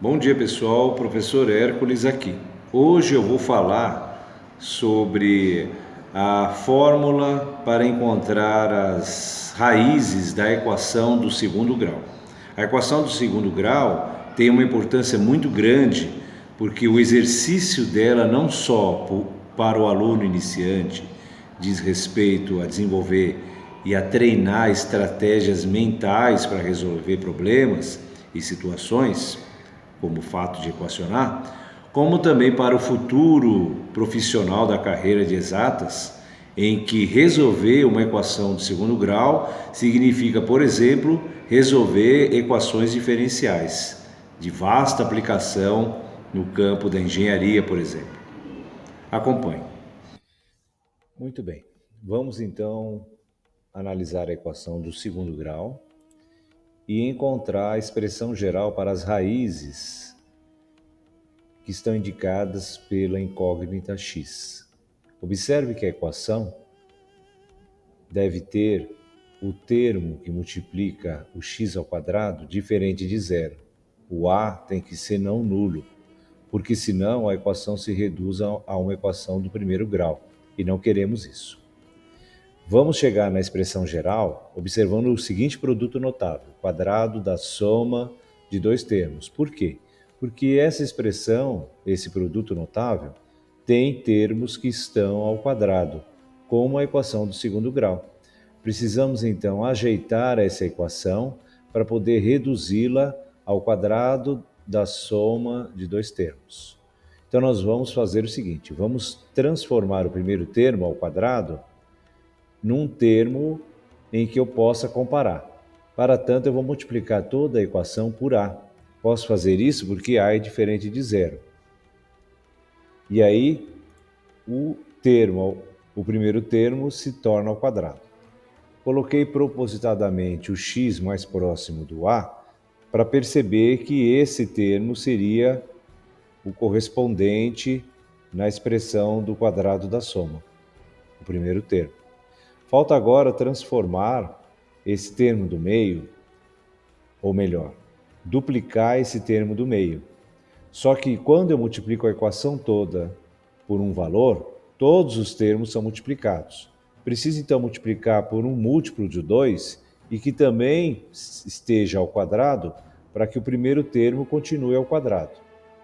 Bom dia pessoal, professor Hércules aqui. Hoje eu vou falar sobre a fórmula para encontrar as raízes da equação do segundo grau. A equação do segundo grau tem uma importância muito grande porque o exercício dela não só para o aluno iniciante diz respeito a desenvolver e a treinar estratégias mentais para resolver problemas e situações, como o fato de equacionar, como também para o futuro profissional da carreira de exatas, em que resolver uma equação de segundo grau significa, por exemplo, resolver equações diferenciais, de vasta aplicação no campo da engenharia, por exemplo. Acompanhe. Muito bem, vamos então analisar a equação do segundo grau e encontrar a expressão geral para as raízes que estão indicadas pela incógnita x. Observe que a equação deve ter o termo que multiplica o x ao quadrado diferente de zero. O a tem que ser não nulo, porque senão a equação se reduz a uma equação do primeiro grau, e não queremos isso. Vamos chegar na expressão geral observando o seguinte produto notável, quadrado da soma de dois termos. Por quê? Porque essa expressão, esse produto notável, tem termos que estão ao quadrado, como a equação do segundo grau. Precisamos então ajeitar essa equação para poder reduzi-la ao quadrado da soma de dois termos. Então nós vamos fazer o seguinte, vamos transformar o primeiro termo ao quadrado num termo em que eu possa comparar. Para tanto, eu vou multiplicar toda a equação por a. Posso fazer isso porque a é diferente de zero. E aí, o primeiro termo se torna ao quadrado. Coloquei propositadamente o x mais próximo do a para perceber que esse termo seria o correspondente na expressão do quadrado da soma, o primeiro termo. Falta agora transformar esse termo do meio, ou melhor, duplicar esse termo do meio. Só que quando eu multiplico a equação toda por um valor, todos os termos são multiplicados. Preciso então multiplicar por um múltiplo de 2 e que também esteja ao quadrado para que o primeiro termo continue ao quadrado.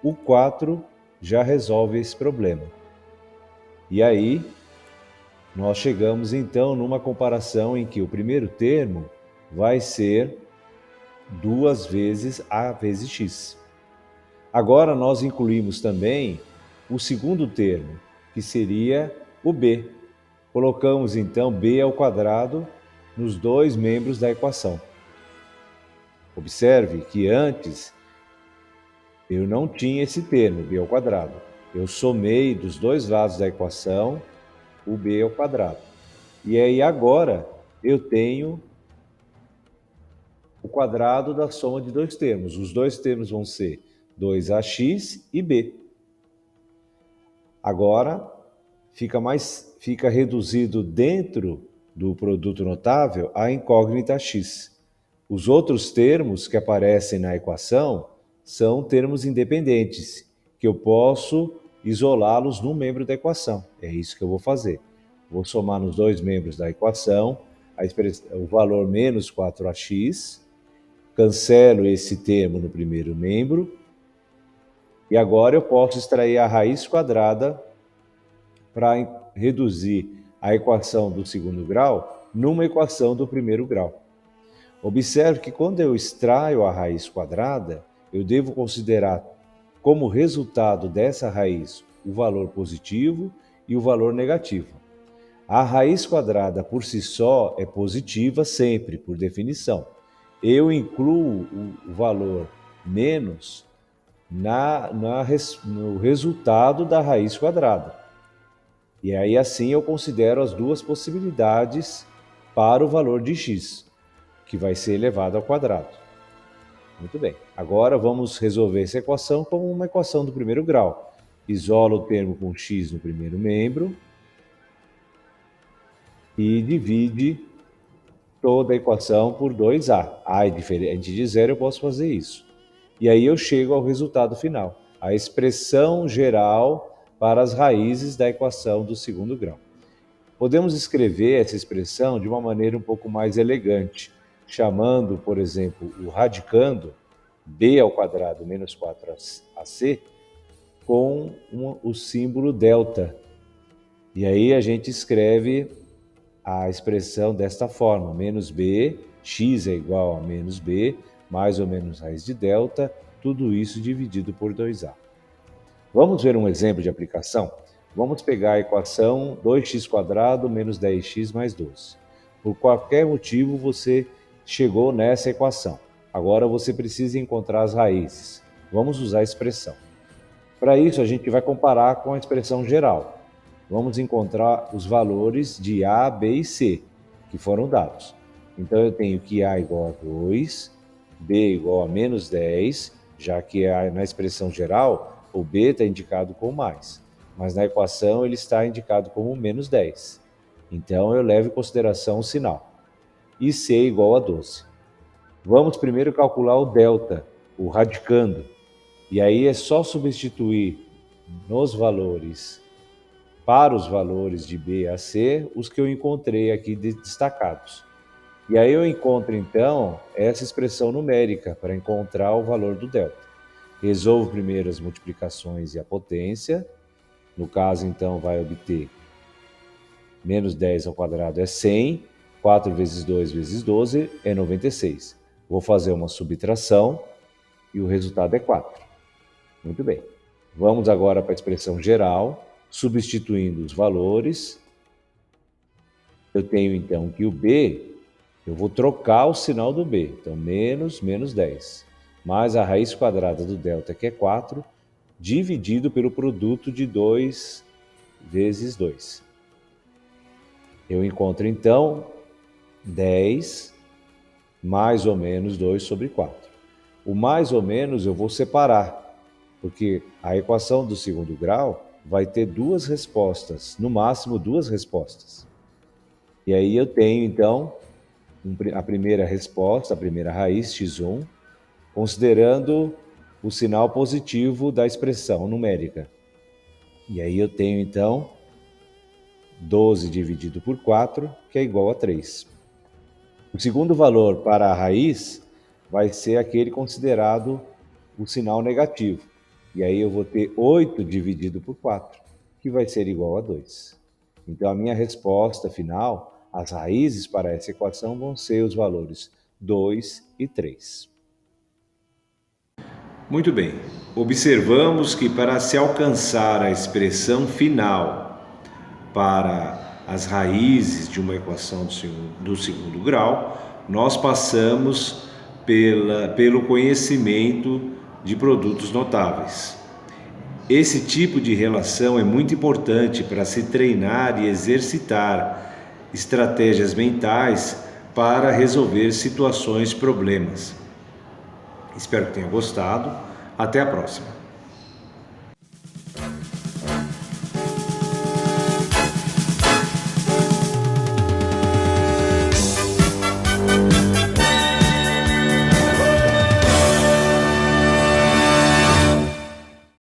O 4 já resolve esse problema. E aí, nós chegamos então numa comparação em que o primeiro termo vai ser 2 vezes a vezes x. Agora nós incluímos também o segundo termo, que seria o b. Colocamos então b ao quadrado nos dois membros da equação. Observe que antes eu não tinha esse termo, b ao quadrado. Eu somei dos dois lados da equação o b ao quadrado. E aí agora eu tenho o quadrado da soma de dois termos. Os dois termos vão ser 2ax e b. Agora fica reduzido dentro do produto notável a incógnita x. Os outros termos que aparecem na equação são termos independentes, que eu posso isolá-los num membro da equação. É isso que eu vou fazer. Vou somar nos dois membros da equação o valor menos 4ax, cancelo esse termo no primeiro membro, e agora eu posso extrair a raiz quadrada para reduzir a equação do segundo grau numa equação do primeiro grau. Observe que quando eu extraio a raiz quadrada, eu devo considerar como resultado dessa raiz o valor positivo e o valor negativo. A raiz quadrada por si só é positiva sempre, por definição. Eu incluo o valor menos no resultado da raiz quadrada. E aí assim eu considero as duas possibilidades para o valor de x, que vai ser elevado ao quadrado. Muito bem. Agora vamos resolver essa equação como uma equação do primeiro grau. Isola o termo com x no primeiro membro e divide toda a equação por 2a. A é diferente de zero, eu posso fazer isso. E aí eu chego ao resultado final, a expressão geral para as raízes da equação do segundo grau. Podemos escrever essa expressão de uma maneira um pouco mais elegante, chamando, por exemplo, o radicando b ao quadrado menos 4ac com o símbolo delta. E aí a gente escreve a expressão desta forma, menos b, x é igual a menos b, mais ou menos raiz de delta, tudo isso dividido por 2a. Vamos ver um exemplo de aplicação? Vamos pegar a equação 2x² menos 10x mais 12. Por qualquer motivo você chegou nessa equação. Agora você precisa encontrar as raízes. Vamos usar a expressão. Para isso a gente vai comparar com a expressão geral. Vamos encontrar os valores de A, B e C, que foram dados. Então eu tenho que A igual a 2, B igual a menos 10, já que na expressão geral o B está indicado como mais, mas na equação ele está indicado como menos 10. Então eu levo em consideração o sinal. E C igual a 12. Vamos primeiro calcular o delta, o radicando. E aí é só substituir nos valores, para os valores de B a C, os que eu encontrei aqui destacados. E aí eu encontro, então, essa expressão numérica para encontrar o valor do delta. Resolvo primeiro as multiplicações e a potência. No caso, então, vai obter menos 10 ao quadrado é 100, 4 vezes 2 vezes 12 é 96. Vou fazer uma subtração e o resultado é 4. Muito bem. Vamos agora para a expressão geral, substituindo os valores. Eu tenho então que o B, eu vou trocar o sinal do B, então menos 10, mais a raiz quadrada do delta, que é 4, dividido pelo produto de 2 vezes 2. Eu encontro então 10 mais ou menos 2 sobre 4. O mais ou menos eu vou separar, porque a equação do segundo grau vai ter duas respostas, no máximo duas respostas. E aí eu tenho, então, a primeira resposta, a primeira raiz, x1, considerando o sinal positivo da expressão numérica. E aí eu tenho, então, 12 dividido por 4, que é igual a 3. O segundo valor para a raiz vai ser aquele considerado o sinal negativo. E aí eu vou ter 8 dividido por 4, que vai ser igual a 2. Então a minha resposta final, as raízes para essa equação vão ser os valores 2 e 3. Muito bem. Observamos que para se alcançar a expressão final para as raízes de uma equação do segundo grau, nós passamos pelo conhecimento de produtos notáveis. Esse tipo de relação é muito importante para se treinar e exercitar estratégias mentais para resolver situações, problemas. Espero que tenha gostado. Até a próxima.